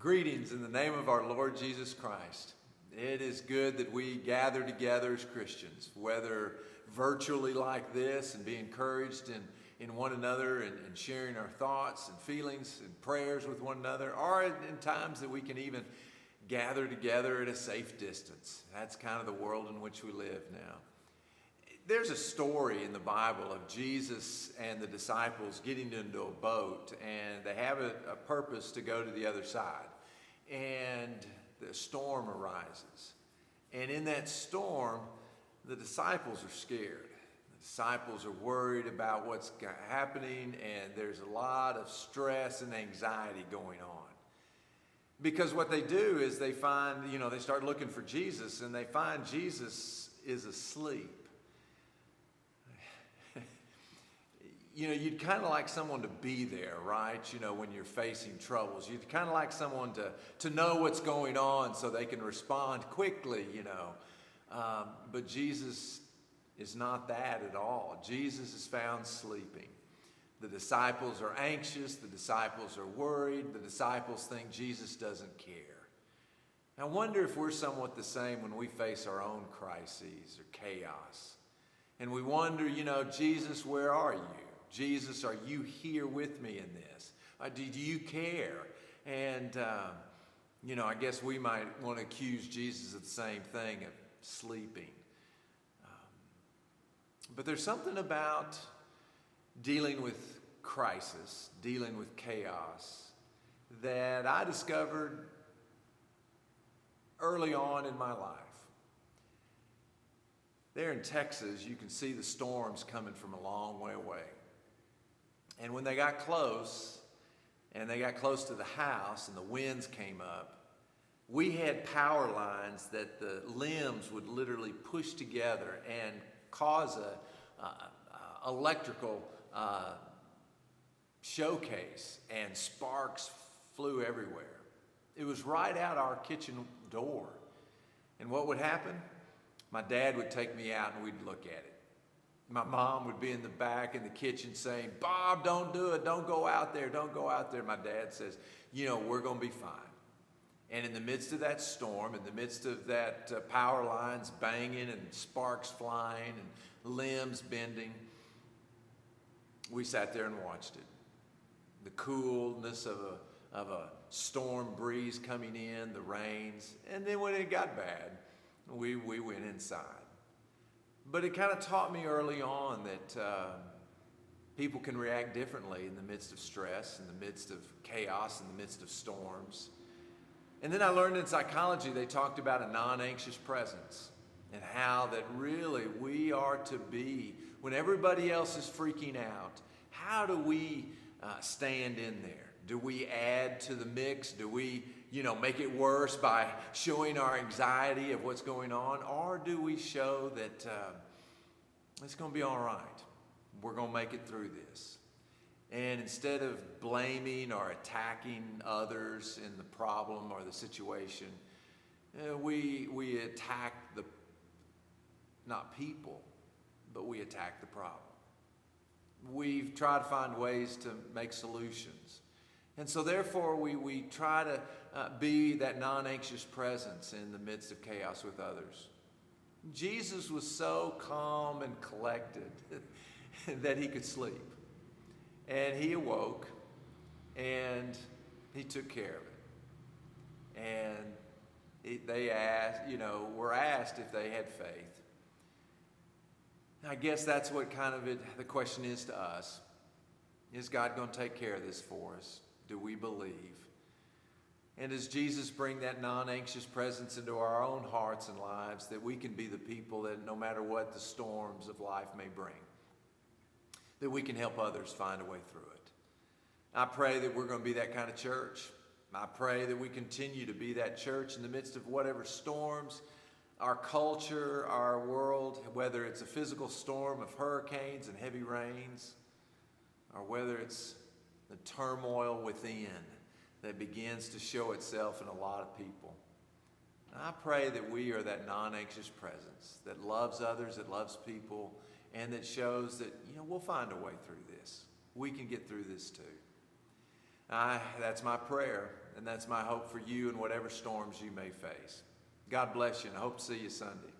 Greetings in the name of our Lord Jesus Christ. It is good that we gather together as Christians, whether virtually like this and be encouraged in one another and sharing our thoughts and feelings and prayers with one another, or in times that we can even gather together at a safe distance. That's kind of the world in which we live now. There's a story in the Bible of Jesus and the disciples getting into a boat, and they have a purpose to go to the other side. And the storm arises. And in that storm, the disciples are scared. The disciples are worried about what's happening, and there's a lot of stress and anxiety going on. Because what they do is they find, they start looking for Jesus, and they find Jesus is asleep. You'd kind of like someone to be there, right? When you're facing troubles. You'd kind of like someone to know what's going on so they can respond quickly, But Jesus is not that at all. Jesus is found sleeping. The disciples are anxious. The disciples are worried. The disciples think Jesus doesn't care. I wonder if we're somewhat the same when we face our own crises or chaos. And we wonder, Jesus, where are you? Jesus, are you here with me in this? Do you care? And, I guess we might want to accuse Jesus of the same thing, of sleeping. But there's something about dealing with crisis, dealing with chaos, that I discovered early on in my life. There in Texas, you can see the storms coming from a long way away. And when they got close, and they got close to the house, and the winds came up, we had power lines that the limbs would literally push together and cause a electrical showcase, and sparks flew everywhere. It was right out our kitchen door. And what would happen? My dad would take me out and we'd look at it. My mom would be in the back in the kitchen saying, "Bob, don't do it. Don't go out there. Don't go out there." My dad says, "We're going to be fine." And in the midst of that storm, in the midst of that power lines banging and sparks flying and limbs bending, we sat there and watched it. The coolness of a storm breeze coming in, the rains. And then when it got bad, we went inside. But it kind of taught me early on that people can react differently in the midst of stress, in the midst of chaos, in the midst of storms. And then I learned in psychology, they talked about a non-anxious presence and how that really we are to be, when everybody else is freaking out, how do we stand in there? Do we add to the mix? Do we, make it worse by showing our anxiety of what's going on? Or do we show that it's going to be all right? We're going to make it through this. And instead of blaming or attacking others in the problem or the situation, we attack not people, but we attack the problem. We've tried to find ways to make solutions. And so therefore we try to be that non-anxious presence in the midst of chaos with others. Jesus was so calm and collected that he could sleep. And he awoke and he took care of it. And they asked, were asked if they had faith. I guess that's what the question is to us. Is God going to take care of this for us? Do we believe? And does Jesus bring that non-anxious presence into our own hearts and lives, that we can be the people that no matter what the storms of life may bring, that we can help others find a way through it? I pray that we're going to be that kind of church. I pray that we continue to be that church in the midst of whatever storms, our culture, our world, whether it's a physical storm of hurricanes and heavy rains, or whether it's the turmoil within that begins to show itself in a lot of people. And I pray that we are that non-anxious presence that loves others, that loves people, and that shows that, we'll find a way through this. We can get through this too. That's my prayer. And that's my hope for you in whatever storms you may face. God bless you, and I hope to see you Sunday.